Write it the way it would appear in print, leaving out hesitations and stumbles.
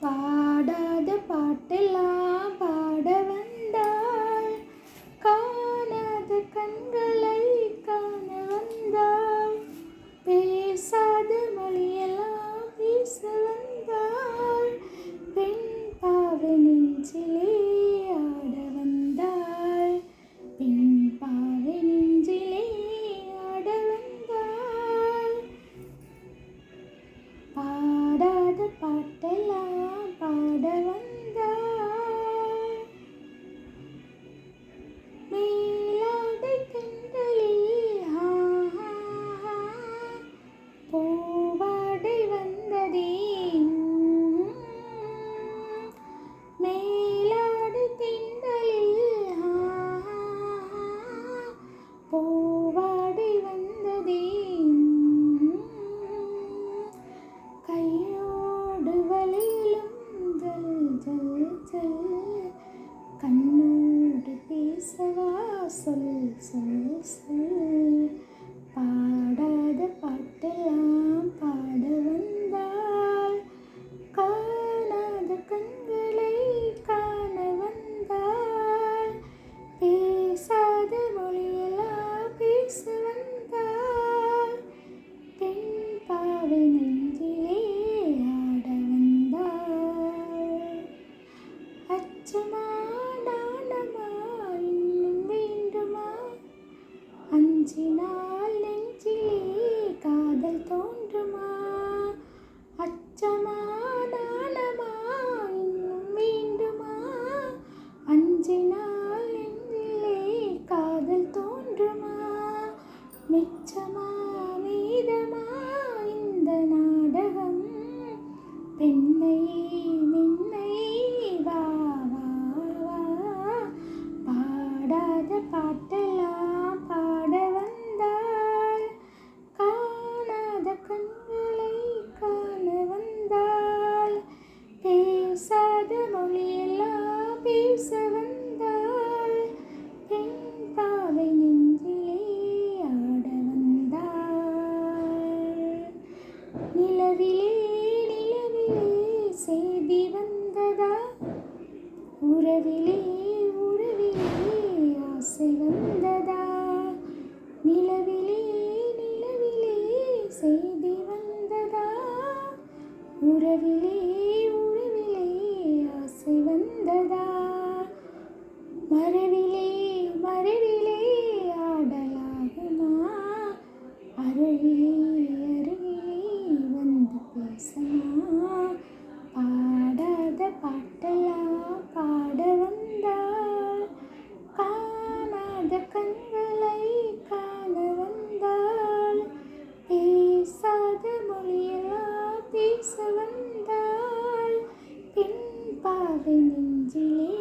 பாடாத பாட்டெல்லாம் பாட வந்தாள், காணாத கண்களை காண வந்தாள், பேசாத மொழியெல்லாம் பேச வந்தாள், பெண் பாவை நெஞ்சிலே ஆட வந்தாள், பெண் பாவை நெஞ்சிலே ஆட வந்தாள். பாடாத பாட்டெல்லாம் பாட வந்தாள், மேலாடை கண்களில் பூவாடை வந்ததே, மேலாடை திண்டலில் பூவாடை வந்ததே, கையோடு வளையலும் ஜல் ஜல் ஜல், கண்ணோடு பேசவா சொல் சொல் சொல். பாடாத பாட்டெல்லாம் பாட வந்தாள், காணாத கண்களை காண வந்தாள், பேசாத மொழியெல்லாம் பேச வந்தாள், பெண் பாவை நெஞ்சிலே ஆட வந்தாள். அச்சமா நாணமா இன்னும் வேண்டுமா, அஞ்சினால் நெஞ்சிலே காதல் தோன்றுமா, அச்சமா நாணமா இன்னும் வேண்டுமா, அஞ்சினால் நெஞ்சிலே காதல் தோன்றுமா, மிச்சமா மீதமா இந்த நாடகம், பெண்ணை மென்னை வா வா வா. பாடாத பாட்டெல்லாம் பாட வந்தாள், காணாத கண்களை காண வந்தாள், பேசாத மொழியெல்லாம் பேச வந்தாள், பெண் பாவை நெஞ்சிலே ஆட வந்தாள். நிலவிலே நிலவிலே செய்தி வந்ததா, உறவிலே உறவிலே ஆசை வந்ததா, நிலவிலே நிலவிலே செய்தி வந்ததா, உறவிலே உறவிலே ஆசை வந்ததா, மரவிலே மரவிலே ஆடலாகுமா, அருகிலே அருகிலே வந்து பேசமா. பாடாத பாட்டெல்லாம் பாட வந்தாள், காணாத கண்களை காண வந்தாள், பேசாத மொழியெல்லாம் பேச வந்தாள், பெண் பாவை நெஞ்சிலே